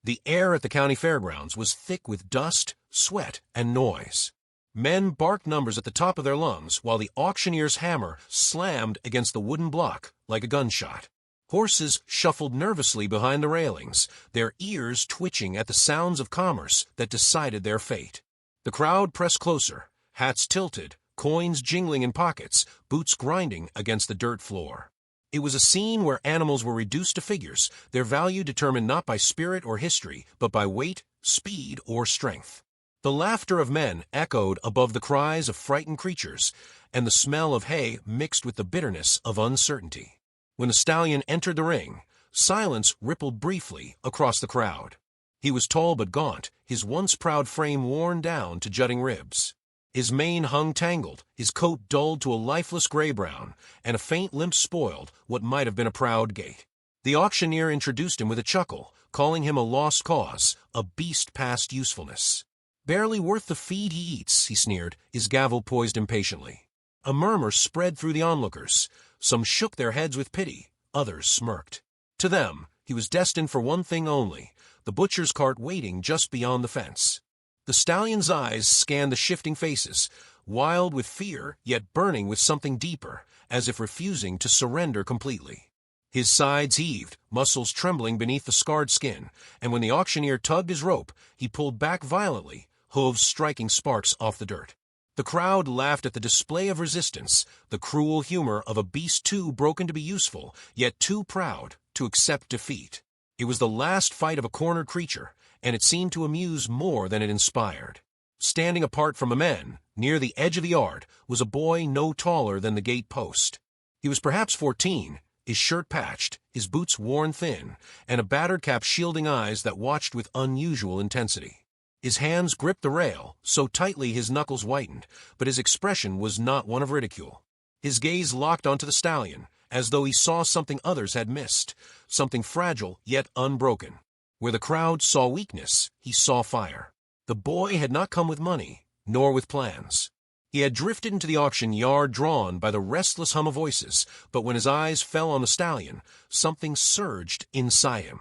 The air at the county fairgrounds was thick with dust, sweat, and noise. Men barked numbers at the top of their lungs while the auctioneer's hammer slammed against the wooden block like a gunshot. Horses shuffled nervously behind the railings, their ears twitching at the sounds of commerce that decided their fate. The crowd pressed closer, hats tilted, coins jingling in pockets, boots grinding against the dirt floor. It was a scene where animals were reduced to figures, their value determined not by spirit or history, but by weight, speed, or strength. The laughter of men echoed above the cries of frightened creatures, and the smell of hay mixed with the bitterness of uncertainty. When the stallion entered the ring, silence rippled briefly across the crowd. He was tall but gaunt, his once proud frame worn down to jutting ribs. His mane hung tangled, his coat dulled to a lifeless gray-brown, and a faint limp spoiled what might have been a proud gait. The auctioneer introduced him with a chuckle, calling him a lost cause, a beast past usefulness. "Barely worth the feed he eats," he sneered, his gavel poised impatiently. A murmur spread through the onlookers. Some shook their heads with pity, others smirked. To them, he was destined for one thing only, the butcher's cart waiting just beyond the fence. The stallion's eyes scanned the shifting faces, wild with fear, yet burning with something deeper, as if refusing to surrender completely. His sides heaved, muscles trembling beneath the scarred skin, and when the auctioneer tugged his rope, he pulled back violently, hooves striking sparks off the dirt. The crowd laughed at the display of resistance, the cruel humor of a beast too broken to be useful, yet too proud to accept defeat. It was the last fight of a cornered creature, and it seemed to amuse more than it inspired. Standing apart from the men, near the edge of the yard, was a boy no taller than the gate post. He was perhaps 14, his shirt patched, his boots worn thin, and a battered cap shielding eyes that watched with unusual intensity. His hands gripped the rail, so tightly his knuckles whitened, but his expression was not one of ridicule. His gaze locked onto the stallion, as though he saw something others had missed, something fragile yet unbroken. Where the crowd saw weakness, he saw fire. The boy had not come with money, nor with plans. He had drifted into the auction yard drawn by the restless hum of voices, but when his eyes fell on the stallion, something surged inside him.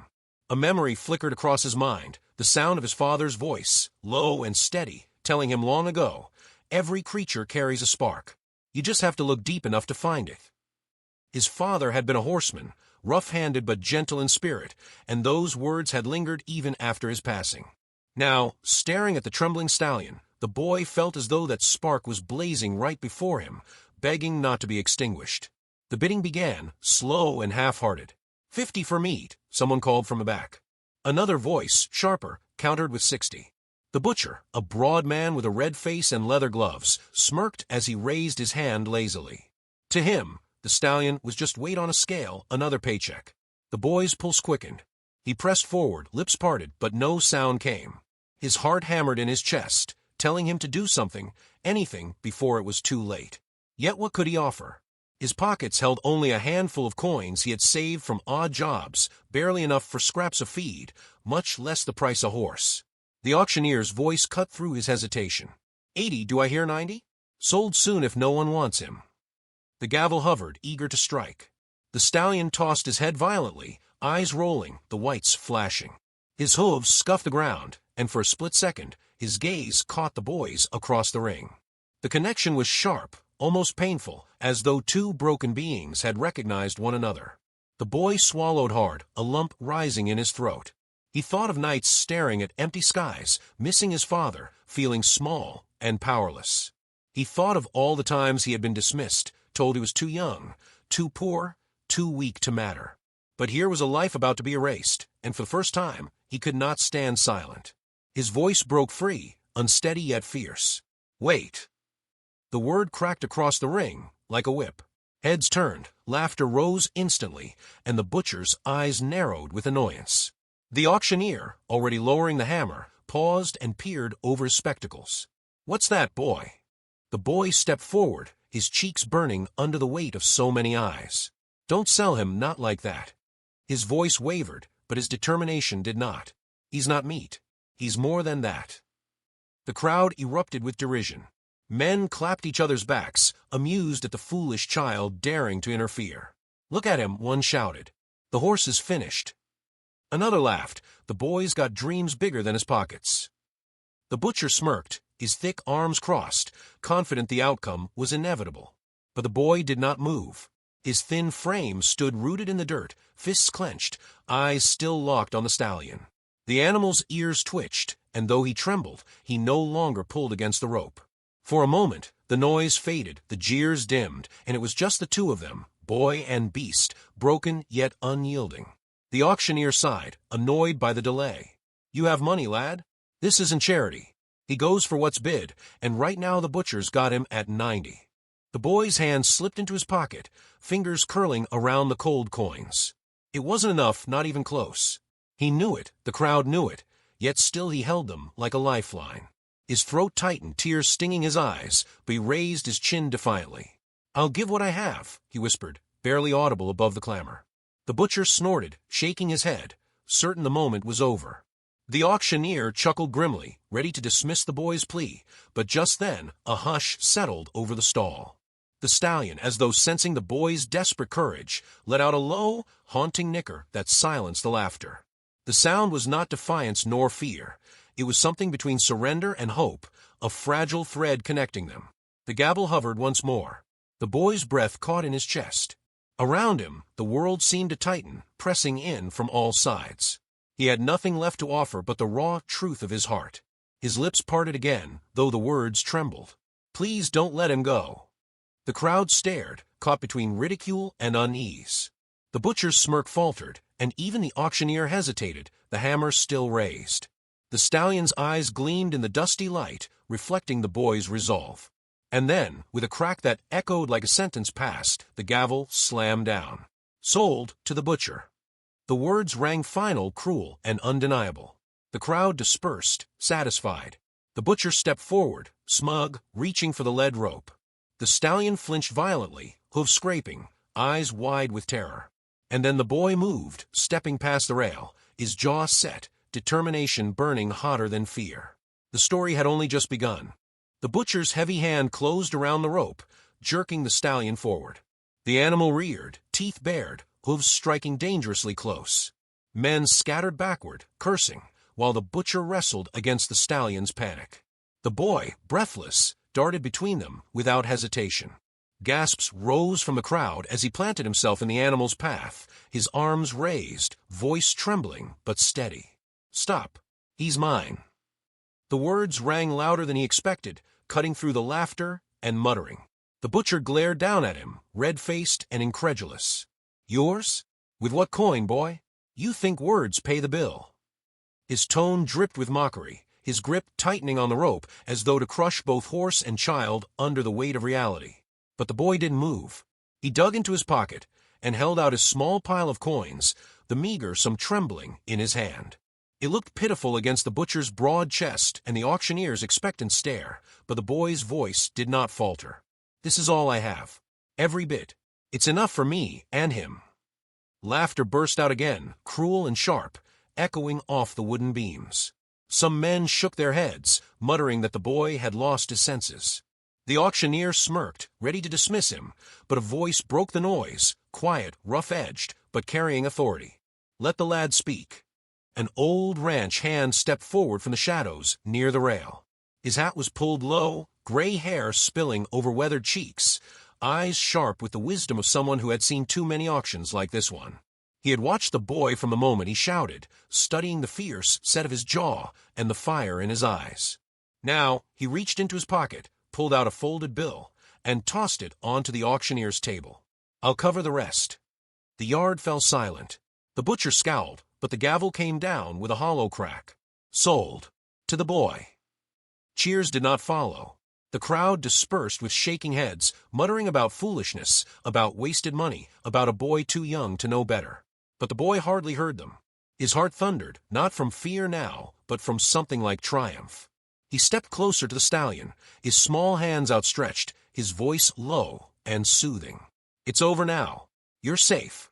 A memory flickered across his mind, the sound of his father's voice, low and steady, telling him long ago, "Every creature carries a spark. You just have to look deep enough to find it." His father had been a horseman, rough-handed but gentle in spirit, and those words had lingered even after his passing. Now, staring at the trembling stallion, the boy felt as though that spark was blazing right before him, begging not to be extinguished. The bidding began, slow and half-hearted. "50 for meat," someone called from the back. Another voice, sharper, countered with 60. The butcher, a broad man with a red face and leather gloves, smirked as he raised his hand lazily. To him, the stallion was just weight on a scale, another paycheck. The boy's pulse quickened. He pressed forward, lips parted, but no sound came. His heart hammered in his chest, telling him to do something, anything, before it was too late. Yet what could he offer? His pockets held only a handful of coins he had saved from odd jobs, barely enough for scraps of feed, much less the price a horse. The auctioneer's voice cut through his hesitation. 80, do I hear 90? Sold soon if no one wants him. The gavel hovered, eager to strike. The stallion tossed his head violently, eyes rolling, the whites flashing. His hooves scuffed the ground, and for a split second, his gaze caught the boy's across the ring. The connection was sharp, almost painful, as though two broken beings had recognized one another. The boy swallowed hard, a lump rising in his throat. He thought of nights staring at empty skies, missing his father, feeling small and powerless. He thought of all the times he had been dismissed, told he was too young, too poor, too weak to matter. But here was a life about to be erased, and for the first time, he could not stand silent. His voice broke free, unsteady yet fierce. "Wait." The word cracked across the ring, like a whip. Heads turned, laughter rose instantly, and the butcher's eyes narrowed with annoyance. The auctioneer, already lowering the hammer, paused and peered over his spectacles. "What's that, boy?" The boy stepped forward, his cheeks burning under the weight of so many eyes. "Don't sell him, not like that." His voice wavered, but his determination did not. "He's not meat. He's more than that." The crowd erupted with derision. Men clapped each other's backs, amused at the foolish child daring to interfere. "Look at him," one shouted. "The horse is finished." Another laughed. The boy's got dreams bigger than his pockets. The butcher smirked, his thick arms crossed, confident the outcome was inevitable. But the boy did not move. His thin frame stood rooted in the dirt, fists clenched, eyes still locked on the stallion. The animal's ears twitched, and though he trembled, he no longer pulled against the rope. For a moment, the noise faded, the jeers dimmed, and it was just the two of them, boy and beast, broken yet unyielding. The auctioneer sighed, annoyed by the delay. "You have money, lad? This isn't charity. He goes for what's bid, and right now the butcher's got him at 90. The boy's hand slipped into his pocket, fingers curling around the cold coins. It wasn't enough, not even close. He knew it, the crowd knew it, yet still he held them like a lifeline. His throat tightened, tears stinging his eyes, but he raised his chin defiantly. "I'll give what I have," he whispered, barely audible above the clamor. The butcher snorted, shaking his head, certain the moment was over. The auctioneer chuckled grimly, ready to dismiss the boy's plea, but just then a hush settled over the stall. The stallion, as though sensing the boy's desperate courage, let out a low, haunting nicker that silenced the laughter. The sound was not defiance nor fear. It was something between surrender and hope, a fragile thread connecting them. The gavel hovered once more. The boy's breath caught in his chest. Around him, the world seemed to tighten, pressing in from all sides. He had nothing left to offer but the raw truth of his heart. His lips parted again, though the words trembled. "Please don't let him go." The crowd stared, caught between ridicule and unease. The butcher's smirk faltered, and even the auctioneer hesitated, the hammer still raised. The stallion's eyes gleamed in the dusty light, reflecting the boy's resolve. And then, with a crack that echoed like a sentence passed, the gavel slammed down. "Sold to the butcher." The words rang final, cruel, and undeniable. The crowd dispersed, satisfied. The butcher stepped forward, smug, reaching for the lead rope. The stallion flinched violently, hooves scraping, eyes wide with terror. And then the boy moved, stepping past the rail, his jaw set, determination burning hotter than fear. The story had only just begun. The butcher's heavy hand closed around the rope, jerking the stallion forward. The animal reared, teeth bared, hooves striking dangerously close. Men scattered backward, cursing, while the butcher wrestled against the stallion's panic. The boy, breathless, darted between them without hesitation. Gasps rose from the crowd as he planted himself in the animal's path, his arms raised, voice trembling but steady. "Stop. He's mine." The words rang louder than he expected, cutting through the laughter and muttering. The butcher glared down at him, red-faced and incredulous. "Yours? With what coin, boy? You think words pay the bill." His tone dripped with mockery, his grip tightening on the rope as though to crush both horse and child under the weight of reality. But the boy didn't move. He dug into his pocket and held out his small pile of coins, the meager some trembling in his hand. It looked pitiful against the butcher's broad chest and the auctioneer's expectant stare, but the boy's voice did not falter. "This is all I have. Every bit. It's enough for me and him." Laughter burst out again, cruel and sharp, echoing off the wooden beams. Some men shook their heads, muttering that the boy had lost his senses. The auctioneer smirked, ready to dismiss him, but a voice broke the noise, quiet, rough-edged, but carrying authority. "Let the lad speak." An old ranch hand stepped forward from the shadows near the rail. His hat was pulled low, gray hair spilling over weathered cheeks, eyes sharp with the wisdom of someone who had seen too many auctions like this one. He had watched the boy from the moment he shouted, studying the fierce set of his jaw and the fire in his eyes. Now he reached into his pocket, pulled out a folded bill, and tossed it onto the auctioneer's table. "I'll cover the rest." The yard fell silent. The butcher scowled, but the gavel came down with a hollow crack. "Sold. To the boy." Cheers did not follow. The crowd dispersed with shaking heads, muttering about foolishness, about wasted money, about a boy too young to know better. But the boy hardly heard them. His heart thundered, not from fear now, but from something like triumph. He stepped closer to the stallion, his small hands outstretched, his voice low and soothing. "It's over now. You're safe."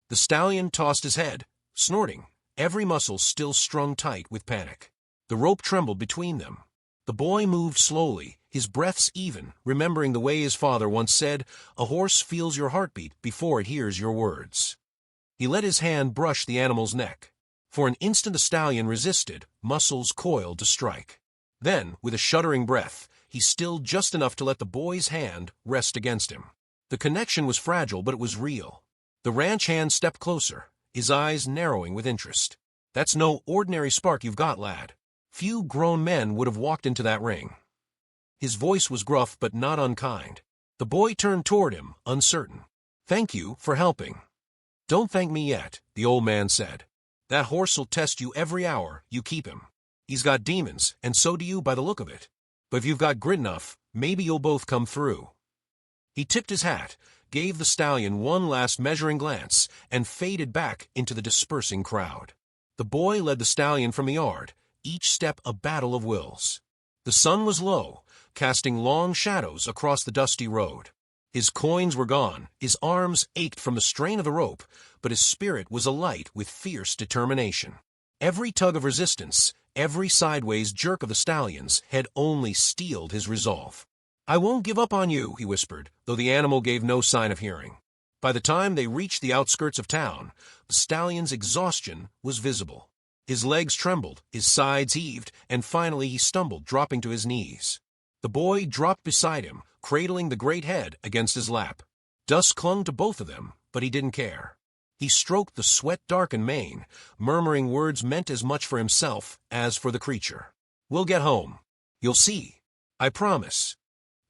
The stallion tossed his head, snorting, every muscle still strung tight with panic. The rope trembled between them. The boy moved slowly, his breaths even, remembering the way his father once said, "A horse feels your heartbeat before it hears your words." He let his hand brush the animal's neck. For an instant the stallion resisted, muscles coiled to strike. Then, with a shuddering breath, he stilled just enough to let the boy's hand rest against him. The connection was fragile, but it was real. The ranch hand stepped closer, his eyes narrowing with interest. "That's no ordinary spark you've got, lad. Few grown men would have walked into that ring." His voice was gruff but not unkind. The boy turned toward him, uncertain. "Thank you for helping." "Don't thank me yet," the old man said. "That horse'll test you every hour you keep him. He's got demons, and so do you by the look of it. But if you've got grit enough, maybe you'll both come through." He tipped his hat, gave the stallion one last measuring glance, and faded back into the dispersing crowd. The boy led the stallion from the yard, each step a battle of wills. The sun was low, casting long shadows across the dusty road. His coins were gone, his arms ached from the strain of the rope, but his spirit was alight with fierce determination. Every tug of resistance, every sideways jerk of the stallion's had only steeled his resolve. "I won't give up on you," he whispered, though the animal gave no sign of hearing. By the time they reached the outskirts of town, the stallion's exhaustion was visible. His legs trembled, his sides heaved, and finally he stumbled, dropping to his knees. The boy dropped beside him, cradling the great head against his lap. Dust clung to both of them, but he didn't care. He stroked the sweat-darkened mane, murmuring words meant as much for himself as for the creature. "We'll get home. You'll see. I promise."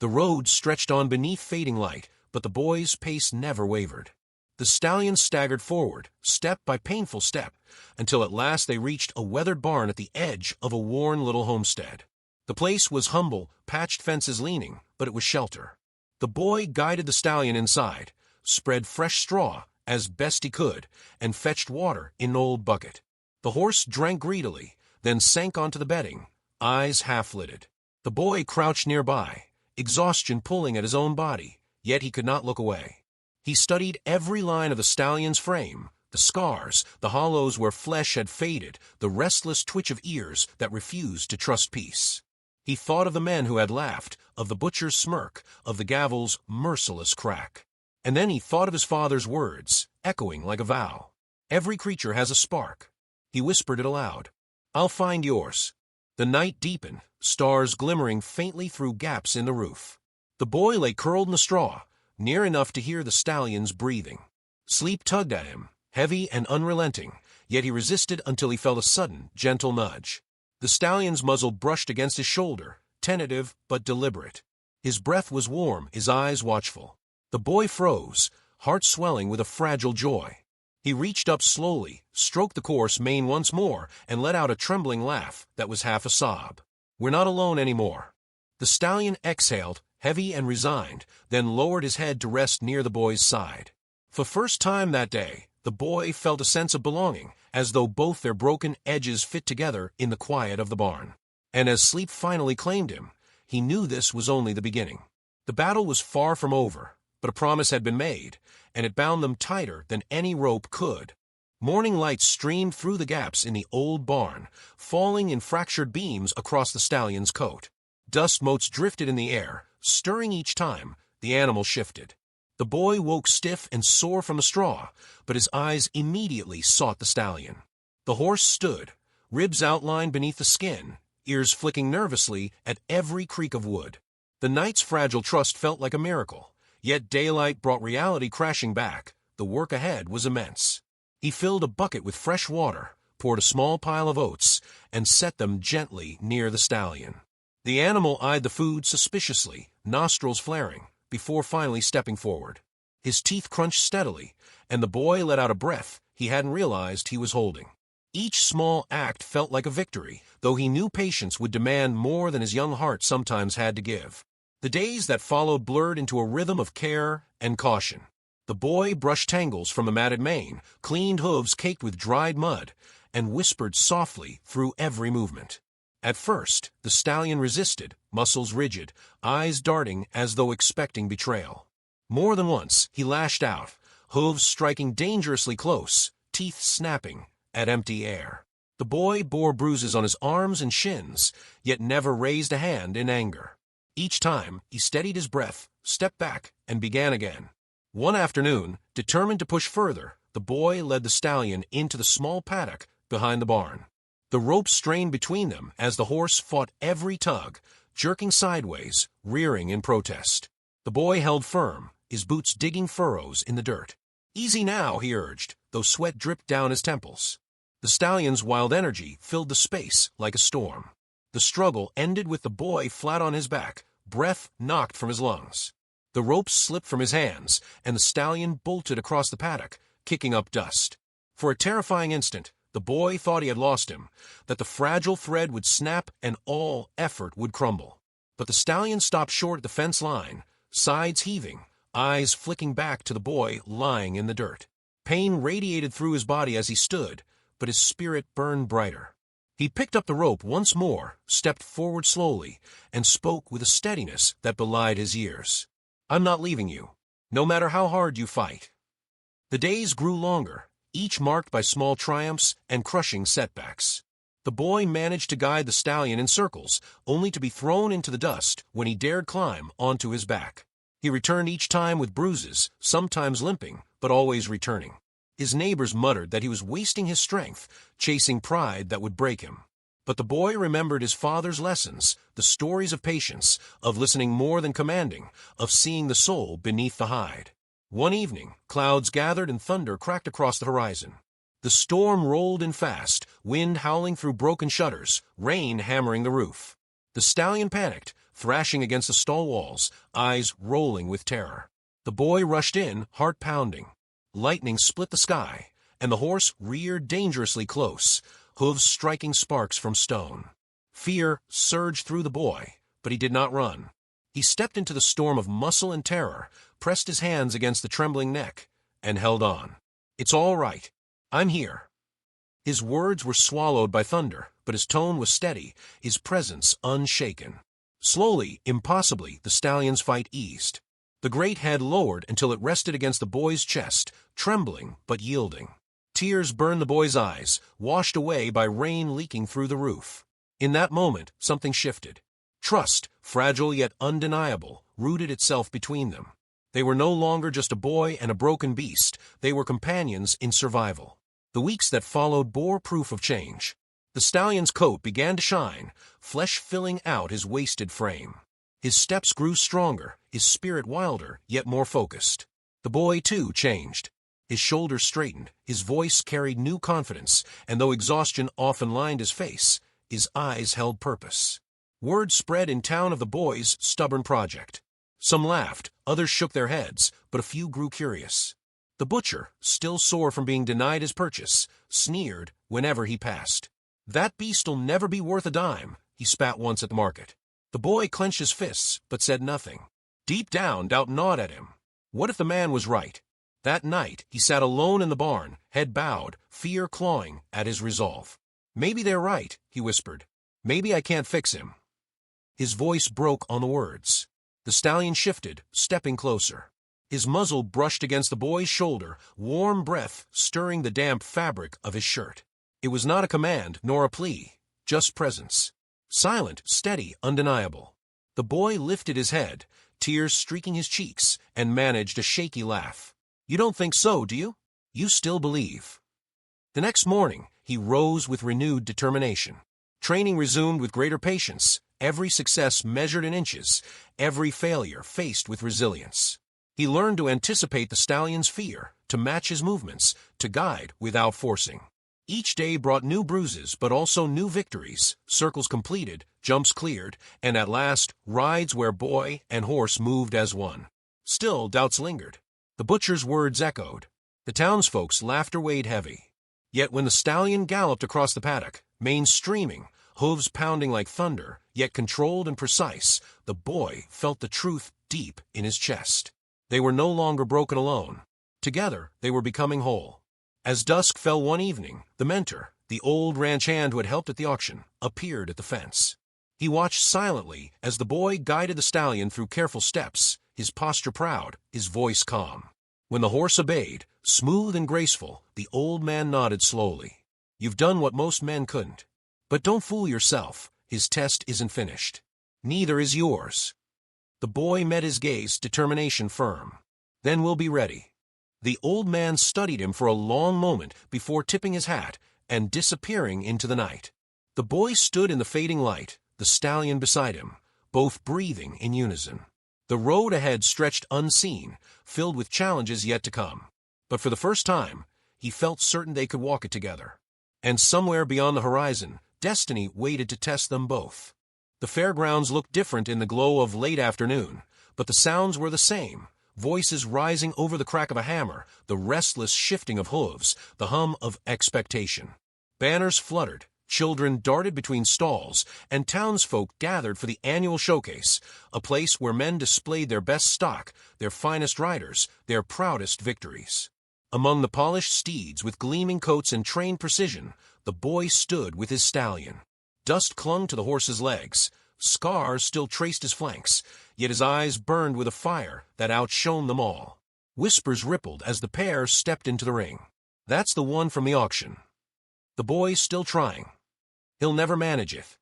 The road stretched on beneath fading light, but the boy's pace never wavered. The stallion staggered forward, step by painful step, until at last they reached a weathered barn at the edge of a worn little homestead. The place was humble, patched fences leaning, but it was shelter. The boy guided the stallion inside, spread fresh straw as best he could, and fetched water in an old bucket. The horse drank greedily, then sank onto the bedding, eyes half-lidded. The boy crouched nearby, exhaustion pulling at his own body, yet he could not look away. He studied every line of the stallion's frame, the scars, the hollows where flesh had faded, the restless twitch of ears that refused to trust peace. He thought of the men who had laughed, of the butcher's smirk, of the gavel's merciless crack. And then he thought of his father's words, echoing like a vow. "Every creature has a spark." He whispered it aloud. "I'll find yours." The night deepened, stars glimmering faintly through gaps in the roof. The boy lay curled in the straw, near enough to hear the stallion's breathing. Sleep tugged at him, heavy and unrelenting, yet he resisted until he felt a sudden, gentle nudge. The stallion's muzzle brushed against his shoulder, tentative but deliberate. His breath was warm, his eyes watchful. The boy froze, heart swelling with a fragile joy. He reached up slowly, stroked the coarse mane once more, and let out a trembling laugh that was half a sob. "We're not alone anymore." The stallion exhaled, heavy and resigned, then lowered his head to rest near the boy's side. For the first time that day, the boy felt a sense of belonging, as though both their broken edges fit together in the quiet of the barn. And as sleep finally claimed him, he knew this was only the beginning. The battle was far from over, but a promise had been made, and it bound them tighter than any rope could. Morning light streamed through the gaps in the old barn, falling in fractured beams across the stallion's coat. Dust motes drifted in the air, stirring each time the animal shifted. The boy woke stiff and sore from the straw, but his eyes immediately sought the stallion. The horse stood, ribs outlined beneath the skin, ears flicking nervously at every creak of wood. The night's fragile trust felt like a miracle, yet daylight brought reality crashing back. The work ahead was immense. He filled a bucket with fresh water, poured a small pile of oats, and set them gently near the stallion. The animal eyed the food suspiciously, nostrils flaring, before finally stepping forward. His teeth crunched steadily, and the boy let out a breath he hadn't realized he was holding. Each small act felt like a victory, though he knew patience would demand more than his young heart sometimes had to give. The days that followed blurred into a rhythm of care and caution. The boy brushed tangles from the matted mane, cleaned hooves caked with dried mud, and whispered softly through every movement. At first, the stallion resisted, muscles rigid, eyes darting as though expecting betrayal. More than once, he lashed out, hooves striking dangerously close, teeth snapping at empty air. The boy bore bruises on his arms and shins, yet never raised a hand in anger. Each time, he steadied his breath, stepped back, and began again. One afternoon, determined to push further, the boy led the stallion into the small paddock behind the barn. The rope strained between them as the horse fought every tug, jerking sideways, rearing in protest. The boy held firm, his boots digging furrows in the dirt. "Easy now," he urged, though sweat dripped down his temples. The stallion's wild energy filled the space like a storm. The struggle ended with the boy flat on his back, breath knocked from his lungs. The ropes slipped from his hands, and the stallion bolted across the paddock, kicking up dust. For a terrifying instant, the boy thought he had lost him, that the fragile thread would snap and all effort would crumble. But the stallion stopped short at the fence line, sides heaving, eyes flicking back to the boy lying in the dirt. Pain radiated through his body as he stood, but his spirit burned brighter. He picked up the rope once more, stepped forward slowly, and spoke with a steadiness that belied his years. "I'm not leaving you, no matter how hard you fight." The days grew longer, each marked by small triumphs and crushing setbacks. The boy managed to guide the stallion in circles, only to be thrown into the dust when he dared climb onto his back. He returned each time with bruises, sometimes limping, but always returning. His neighbors muttered that he was wasting his strength, chasing pride that would break him. But the boy remembered his father's lessons, the stories of patience, of listening more than commanding, of seeing the soul beneath the hide. One evening, clouds gathered and thunder cracked across the horizon. The storm rolled in fast, wind howling through broken shutters, rain hammering the roof. The stallion panicked, thrashing against the stall walls, eyes rolling with terror. The boy rushed in, heart pounding. Lightning split the sky, and the horse reared dangerously close, hooves striking sparks from stone. Fear surged through the boy, but he did not run. He stepped into the storm of muscle and terror, pressed his hands against the trembling neck, and held on. "It's all right. I'm here." His words were swallowed by thunder, but his tone was steady, his presence unshaken. Slowly, impossibly, the stallion's fight eased. The great head lowered until it rested against the boy's chest, trembling but yielding. Tears burned the boy's eyes, washed away by rain leaking through the roof. In that moment, something shifted. Trust, fragile yet undeniable, rooted itself between them. They were no longer just a boy and a broken beast. They were companions in survival. The weeks that followed bore proof of change. The stallion's coat began to shine, flesh filling out his wasted frame. His steps grew stronger, his spirit wilder, yet more focused. The boy, too, changed. His shoulders straightened, his voice carried new confidence, and though exhaustion often lined his face, his eyes held purpose. Word spread in town of the boy's stubborn project. Some laughed, others shook their heads, but a few grew curious. The butcher, still sore from being denied his purchase, sneered whenever he passed. "That beast'll never be worth a dime," he spat once at the market. The boy clenched his fists, but said nothing. Deep down, doubt gnawed at him. What if the man was right? That night, he sat alone in the barn, head bowed, fear clawing at his resolve. "Maybe they're right," he whispered. "Maybe I can't fix him." His voice broke on the words. The stallion shifted, stepping closer. His muzzle brushed against the boy's shoulder, warm breath stirring the damp fabric of his shirt. It was not a command nor a plea, just presence. Silent, steady, undeniable. The boy lifted his head, tears streaking his cheeks, and managed a shaky laugh. "You don't think so, do you? You still believe." The next morning, he rose with renewed determination. Training resumed with greater patience, every success measured in inches, every failure faced with resilience. He learned to anticipate the stallion's fear, to match his movements, to guide without forcing. Each day brought new bruises, but also new victories, circles completed, jumps cleared, and at last, rides where boy and horse moved as one. Still, doubts lingered. The butcher's words echoed. The townsfolk's laughter weighed heavy. Yet when the stallion galloped across the paddock, mane streaming, hooves pounding like thunder, yet controlled and precise, the boy felt the truth deep in his chest. They were no longer broken alone. Together, they were becoming whole. As dusk fell one evening, the mentor, the old ranch hand who had helped at the auction, appeared at the fence. He watched silently as the boy guided the stallion through careful steps, his posture proud, his voice calm. When the horse obeyed, smooth and graceful, the old man nodded slowly. "You've done what most men couldn't. But don't fool yourself, his test isn't finished. Neither is yours." The boy met his gaze, determination firm. "Then we'll be ready." The old man studied him for a long moment before tipping his hat and disappearing into the night. The boy stood in the fading light, the stallion beside him, both breathing in unison. The road ahead stretched unseen, filled with challenges yet to come. But for the first time, he felt certain they could walk it together. And somewhere beyond the horizon, destiny waited to test them both. The fairgrounds looked different in the glow of late afternoon, but the sounds were the same. Voices rising over the crack of a hammer, the restless shifting of hooves, the hum of expectation. Banners fluttered, children darted between stalls, and townsfolk gathered for the annual showcase, a place where men displayed their best stock, their finest riders, their proudest victories. Among the polished steeds with gleaming coats and trained precision, the boy stood with his stallion. Dust clung to the horse's legs. Scars still traced his flanks, yet his eyes burned with a fire that outshone them all. Whispers rippled as the pair stepped into the ring. "That's the one from the auction." The boy's still trying. "He'll never manage it."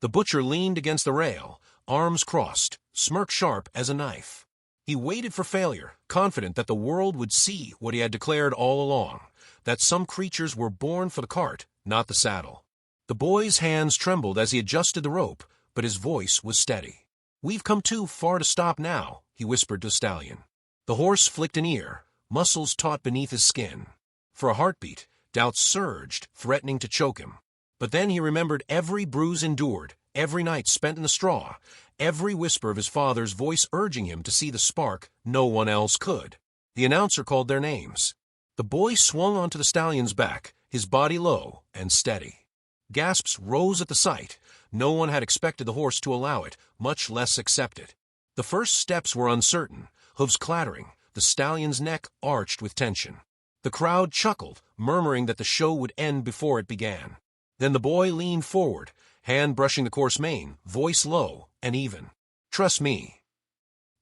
The butcher leaned against the rail, arms crossed, smirk sharp as a knife. He waited for failure, confident that the world would see what he had declared all along, that some creatures were born for the cart, not the saddle. The boy's hands trembled as he adjusted the rope, but his voice was steady. "We've come too far to stop now," he whispered to the stallion. The horse flicked an ear, muscles taut beneath his skin. For a heartbeat, doubt surged, threatening to choke him. But then he remembered every bruise endured, every night spent in the straw, every whisper of his father's voice urging him to see the spark no one else could. The announcer called their names. The boy swung onto the stallion's back, his body low and steady. Gasps rose at the sight. No one had expected the horse to allow it, much less accept it. The first steps were uncertain, hooves clattering, the stallion's neck arched with tension. The crowd chuckled, murmuring that the show would end before it began. Then the boy leaned forward, hand brushing the coarse mane, voice low and even. "Trust me."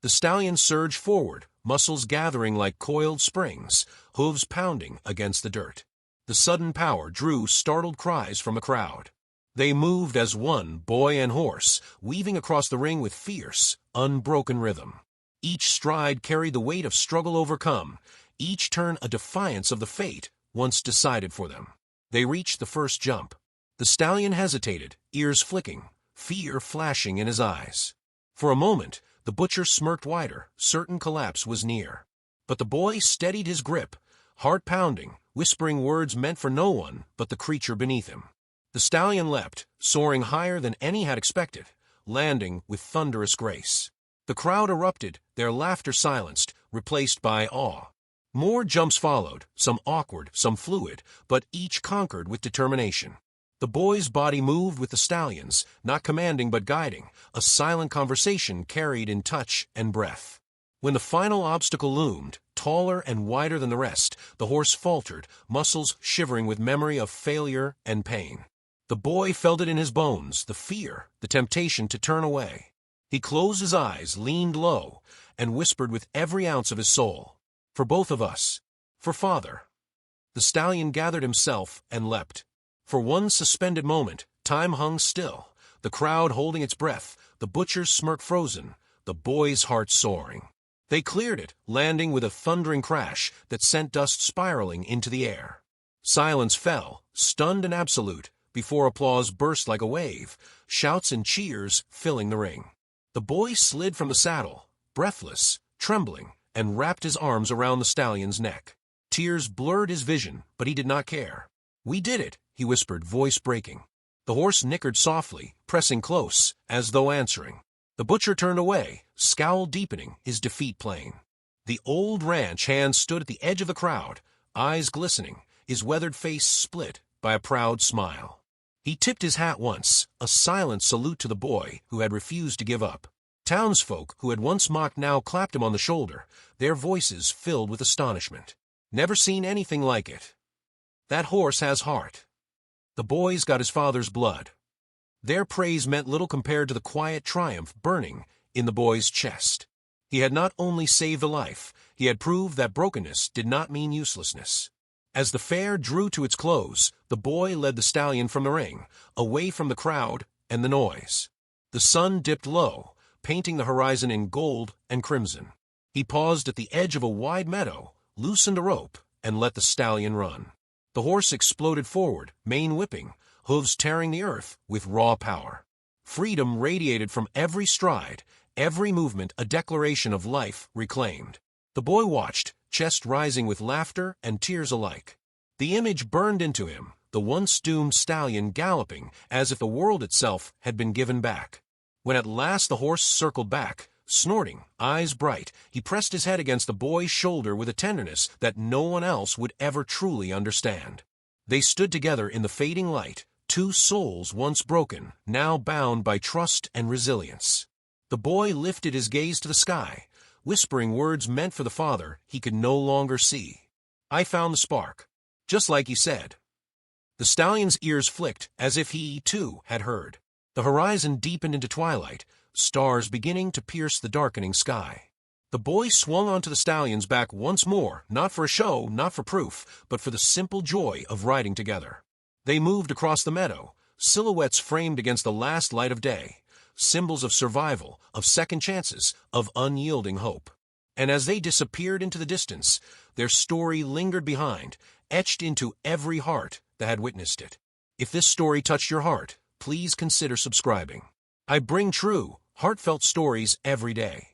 The stallion surged forward, muscles gathering like coiled springs, hooves pounding against the dirt. The sudden power drew startled cries from the crowd. They moved as one, boy and horse, weaving across the ring with fierce, unbroken rhythm. Each stride carried the weight of struggle overcome, each turn a defiance of the fate once decided for them. They reached the first jump. The stallion hesitated, ears flicking, fear flashing in his eyes. For a moment, the butcher smirked wider, certain collapse was near. But the boy steadied his grip, heart pounding, whispering words meant for no one but the creature beneath him. The stallion leapt, soaring higher than any had expected, landing with thunderous grace. The crowd erupted, their laughter silenced, replaced by awe. More jumps followed, some awkward, some fluid, but each conquered with determination. The boy's body moved with the stallion's, not commanding but guiding, a silent conversation carried in touch and breath. When the final obstacle loomed, taller and wider than the rest, the horse faltered, muscles shivering with memory of failure and pain. The boy felt it in his bones, the fear, the temptation to turn away. He closed his eyes, leaned low, and whispered with every ounce of his soul, "For both of us. For Father." The stallion gathered himself and leapt. For one suspended moment, time hung still, the crowd holding its breath, the butcher's smirk frozen, the boy's heart soaring. They cleared it, landing with a thundering crash that sent dust spiraling into the air. Silence fell, stunned and absolute, before applause burst like a wave, shouts and cheers filling the ring. The boy slid from the saddle, breathless, trembling, and wrapped his arms around the stallion's neck. Tears blurred his vision, but he did not care. "We did it," he whispered, voice breaking. The horse nickered softly, pressing close, as though answering. The butcher turned away, scowl deepening, his defeat plain. The old ranch hand stood at the edge of the crowd, eyes glistening, his weathered face split by a proud smile. He tipped his hat once, a silent salute to the boy who had refused to give up. Townsfolk who had once mocked now clapped him on the shoulder, their voices filled with astonishment. "Never seen anything like it. That horse has heart. The boy's got his father's blood." Their praise meant little compared to the quiet triumph burning in the boy's chest. He had not only saved a life, he had proved that brokenness did not mean uselessness. As the fair drew to its close, the boy led the stallion from the ring, away from the crowd and the noise. The sun dipped low, painting the horizon in gold and crimson. He paused at the edge of a wide meadow, loosened a rope, and let the stallion run. The horse exploded forward, mane whipping, hooves tearing the earth with raw power. Freedom radiated from every stride, every movement a declaration of life reclaimed. The boy watched, chest rising with laughter and tears alike. The image burned into him, the once doomed stallion galloping as if the world itself had been given back. When at last the horse circled back, snorting, eyes bright, he pressed his head against the boy's shoulder with a tenderness that no one else would ever truly understand. They stood together in the fading light, two souls once broken, now bound by trust and resilience. The boy lifted his gaze to the sky, whispering words meant for the father he could no longer see. "I found the spark," just like he said. The stallion's ears flicked as if he, too, had heard. The horizon deepened into twilight, stars beginning to pierce the darkening sky. The boy swung onto the stallion's back once more, not for a show, not for proof, but for the simple joy of riding together. They moved across the meadow, silhouettes framed against the last light of day, symbols of survival, of second chances, of unyielding hope. And as they disappeared into the distance, their story lingered behind, etched into every heart that had witnessed it. If this story touched your heart, please consider subscribing. I bring true, heartfelt stories every day.